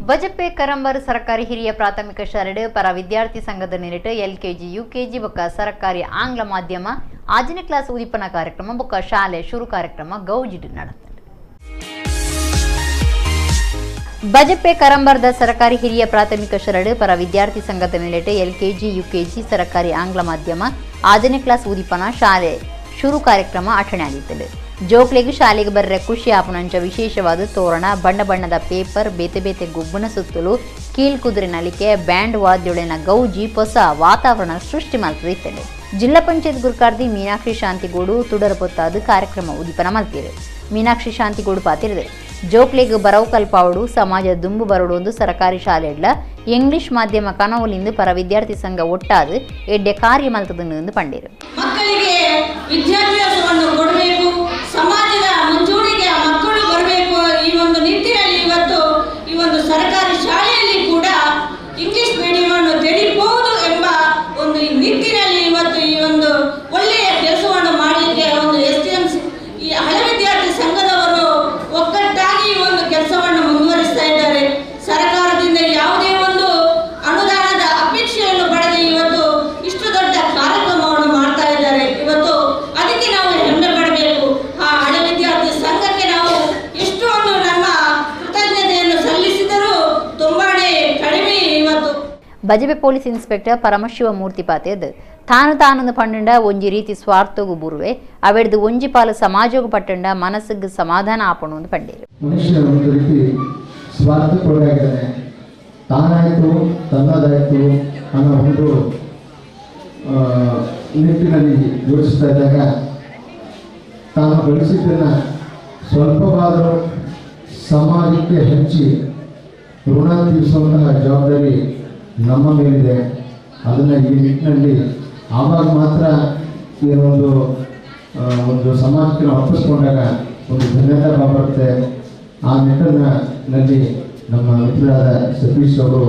ಬಜಪೆ ಕಾರಂಬರ್ ಸರ್ಕಾರಿ ಹಿರಿಯ ಪ್ರಾಥಮಿಕ ಶಾಲೆ ಪರ ವಿದ್ಯಾರ್ಥಿ ಸಂಘದ ನೆರಟು ಎಲ್ಕೆಜಿ ಯುಕೆಜಿ ಬೊಕ್ಕ ಸರ್ಕಾರಿ ಆಂಗ್ಲ ಮಾಧ್ಯಮ 5ನೇ ಕ್ಲಾಸ್ ಉದೀಪನ ಕಾರ್ಯಕ್ರಮ ಬೊಕ್ಕ ಶಾಲೆ ಶುರು ಕಾರ್ಯಕ್ರಮ ಗೌಜಿಡು ನಡೆದಿದೆ. ಬಜಪೆ ಕಾರಂಬರ್ದ ಸರ್ಕಾರಿ ಹಿರಿಯ ಪ್ರಾಥಮಿಕ ಶಾಲೆ ಪರ ವಿದ್ಯಾರ್ಥಿ ಸಂಘದ ನೆರಟು ಎಲ್ಕೆಜಿ ಯುಕೆಜಿ ಸರ್ಕಾರಿ ಆಂಗ್ಲ ಮಾಧ್ಯಮ 5ನೇ ಕ್ಲಾಸ್ ಉದೀಪನ ಶಾಲೆ ಶುರು ಕಾರ್ಯಕ್ರಮ ಆಚರಣೆಯಾಗಿತ್ತು. ಜೋಕ್ಲೆಗೆ ಶಾಲೆಗೆ ಬರ್ರೆ ಖುಷಿ ಆಪುನಂಚ ವಿಶೇಷವಾದ ತೋರಣ, ಬಣ್ಣ ಬಣ್ಣದ ಪೇಪರ್, ಬೇತೆ ಬೇತೆ ಗುಬ್ಬನ ಸುತ್ತಲೂ ಕೀಲ್ ಕುದುರೆ ನಲಿಕೆ, ಬ್ಯಾಂಡ್ ವಾದ್ಯೊಳನ ಗೌಜಿ ಹೊಸ ವಾತಾವರಣ ಸೃಷ್ಟಿ ಮಾಡ್ತಿದ್ದೆ. ಜಿಲ್ಲಾ ಪಂಚಾಯತ್ ಗುರುಕಾರ್ತಿ ಮೀನಾಕ್ಷಿ ಶಾಂತಿಗೂಡು ತುಡರ ಪೊತ್ತಾದ ಕಾರ್ಯಕ್ರಮ ಉದೀಪನ ಮಲ್ತಿರು. ಮೀನಾಕ್ಷಿ ಶಾಂತಿಗೂಡು ಪಾತಿರದೆ ಜೋಕ್ಲೆಗೆ ಬರವು ಕಲ್ಪಾವಡು ಸಮಾಜ ದುಂಬು ಬರೋಡು ಒಂದು ಸರ್ಕಾರಿ ಶಾಲೆಡ್ಲ ಇಂಗ್ಲಿಷ್ ಮಾಧ್ಯಮ ಕನವಲಿಂದ ಪರ ವಿದ್ಯಾರ್ಥಿ ಸಂಘ ಒಟ್ಟಾದ ಎಡ್ಡೆ ಕಾರ್ಯ ಮಲ್ತದನ್ನು ಪಂಡಿರು. ಮಕ್ಕಳಿಗೆ ವಿದ್ಯಾಭ್ಯಾಸವನ್ನು ಕೊಡಬೇಕು, ಸಮಾಜದ ಮುಂಚೂಣಿಗೆ ಮಕ್ಕಳು ಬರಬೇಕು. ಈ ಒಂದು ನಿಟ್ಟಿನಲ್ಲಿ ಇವತ್ತು ಈ ಒಂದು ಸರ್ಕಾರಿ ಶಾಲೆಯಲ್ಲಿ ಕೂಡ ಇಂಗ್ಲಿಷ್ ಮೀಡಿಯಂ ಅನ್ನು ತೆರೀಬಹುದು ಎಂಬ ಒಂದು ನಿಟ್ಟಿನಲ್ಲಿ ಇವತ್ತು ಈ ಒಂದು ಒಳ್ಳೆಯ ಕೆಲಸವನ್ನು ಮಾಡಲಿಕ್ಕೆ ಒಂದು ಎಸ್ಟಿಎಂಸಿ ಈ ಹಳೆ ವಿದ್ಯಾರ್ಥಿ ಸಂಘದವರು ಒಗ್ಗಟ್ಟಾಗಿ ಈ ಒಂದು ಕೆಲಸವನ್ನು ಮುಂದುವರಿಸ್ತಾ ಇದ್ದಾರೆ. ಸರ್ಕಾರದಿಂದ ಯಾವುದೇ ಒಂದು ಅನುದಾನದ ಅಪೇಕ್ಷೆಯನ್ನು ಪಡೆದು ಇವತ್ತು ಇಷ್ಟು ದೊಡ್ಡ ಕಾರ್ಯಕ್ರಮವನ್ನು ಮಾಡ್ತಾ ಇದ್ದಾರೆ. ಇವತ್ತು ಅದಕ್ಕೆ ನಾವು ಹೆಮ್ಮೆ ಪಡಬೇಕು. ಆ ಹಳೆ ವಿದ್ಯಾರ್ಥಿ ಸಂಘಕ್ಕೆ ನಾವು ಎಷ್ಟೊಂದು ನಮ್ಮ ಕೃತಜ್ಞತೆಯನ್ನು ಸಲ್ಲಿಸಿದರೂ ತುಂಬಾನೇ ಕಡಿಮೆ. ಇವತ್ತು ಬಜಪೆ ಪೊಲೀಸ್ ಇನ್ಸ್ಪೆಕ್ಟರ್ ಪರಮಶಿವ ಮೂರ್ತಿ ಪಾತೆದ್ ತಾನು ಪಂಡ ಒಂಜಿ ರೀತಿ ಸ್ವಾರ್ಥಗೂ ಬುರುವೆ ಅವೆಡ್ದು ಒಂಜಿ ಪಾಲು ಸಮಾಜಗೂ ಪಟ್ಟಂಡ ಮನಸ್ಸಿಗೆ ಸಮಾಧಾನ ಆಪಣು ಅಂತ ಪಂಡೇರು. ಮನುಷ್ಯ ಒಂದು ರೀತಿ ಸ್ವಾರ್ಥಪರವಾಗಿದ್ದಾನೆ, ತಾನಾಯಿತು ತನ್ನದಾಯಿತು ಅನ್ನೋ ಒಂದು ನಿಟ್ಟಿನಲ್ಲಿ ಯೋಚಿಸ್ತಾ ಇದ್ದಾಗ ತಾನು ಗಳಿಸಿದ್ದನ್ನು ಸ್ವಲ್ಪವಾದರೂ ಸಮಾಜಕ್ಕೆ ಹಂಚಿ ಋಣ ತೀರಿಸುವಂತಹ ಜವಾಬ್ದಾರಿ ನಮ್ಮ ಮೇಲಿದೆ. ಅದನ್ನು ಈ ನಿಟ್ಟಿನಲ್ಲಿ ಆವಾಗ ಮಾತ್ರ ಈ ಒಂದು ಸಮಾಜಕ್ಕೆ ನಾವು ಅರ್ಪಿಸ್ಕೊಂಡಾಗ ಒಂದು ಧನ್ಯತಾ ಭಾವ ಬರುತ್ತೆ. ಆ ನಿಟ್ಟಿನಲ್ಲಿ ನಮ್ಮ ಮಿತ್ರರಾದ ಸತೀಶ್ ಅವರು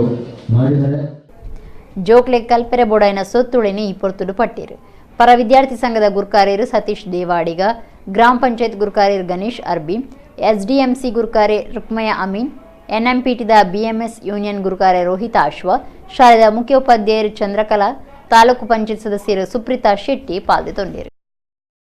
ಮಾಡಿದ್ದಾರೆ. ಜೋಕ್ಲೆ ಕಲ್ಪರೆ ಬೋಡಾಯಿನ ಸೊತ್ತುಳೆನೆ ಈ ಪೊರ್ತುಡು ಪಟ್ಟಿರು. ಪರ ವಿದ್ಯಾರ್ಥಿ ಸಂಘದ ಗುರುಕಾರ್ಯರು ಸತೀಶ್ ದೇವಾಡಿಗ, ಗ್ರಾಮ ಪಂಚಾಯತ್ ಗುರುಕಾರ್ಯರು ಗಣೇಶ್ ಅರ್ಬಿ, ಎಸ್ಡಿಎಂಸಿ ಗುರುಕಾರ್ಯ ರುಕ್ಮಯ ಅಮೀನ್, ಎನ್ಎಂಪಿಟಿದ ಬಿಎಂಎಸ್ ಯೂನಿಯನ್ ಗುರುಕಾರ್ಯ ರೋಹಿತ್ ಆಶ್ವ, ಶಾಲೆದ ಮುಖ್ಯೋಪಾಧ್ಯಾಯರು ಚಂದ್ರಕಲಾ, ತಾಲೂಕು ಪಂಚಾಯತ್ ಸದಸ್ಯರು ಸುಪ್ರೀತಾ ಶೆಟ್ಟಿ ಪಾಲ್ಗೊಂಡಿರು.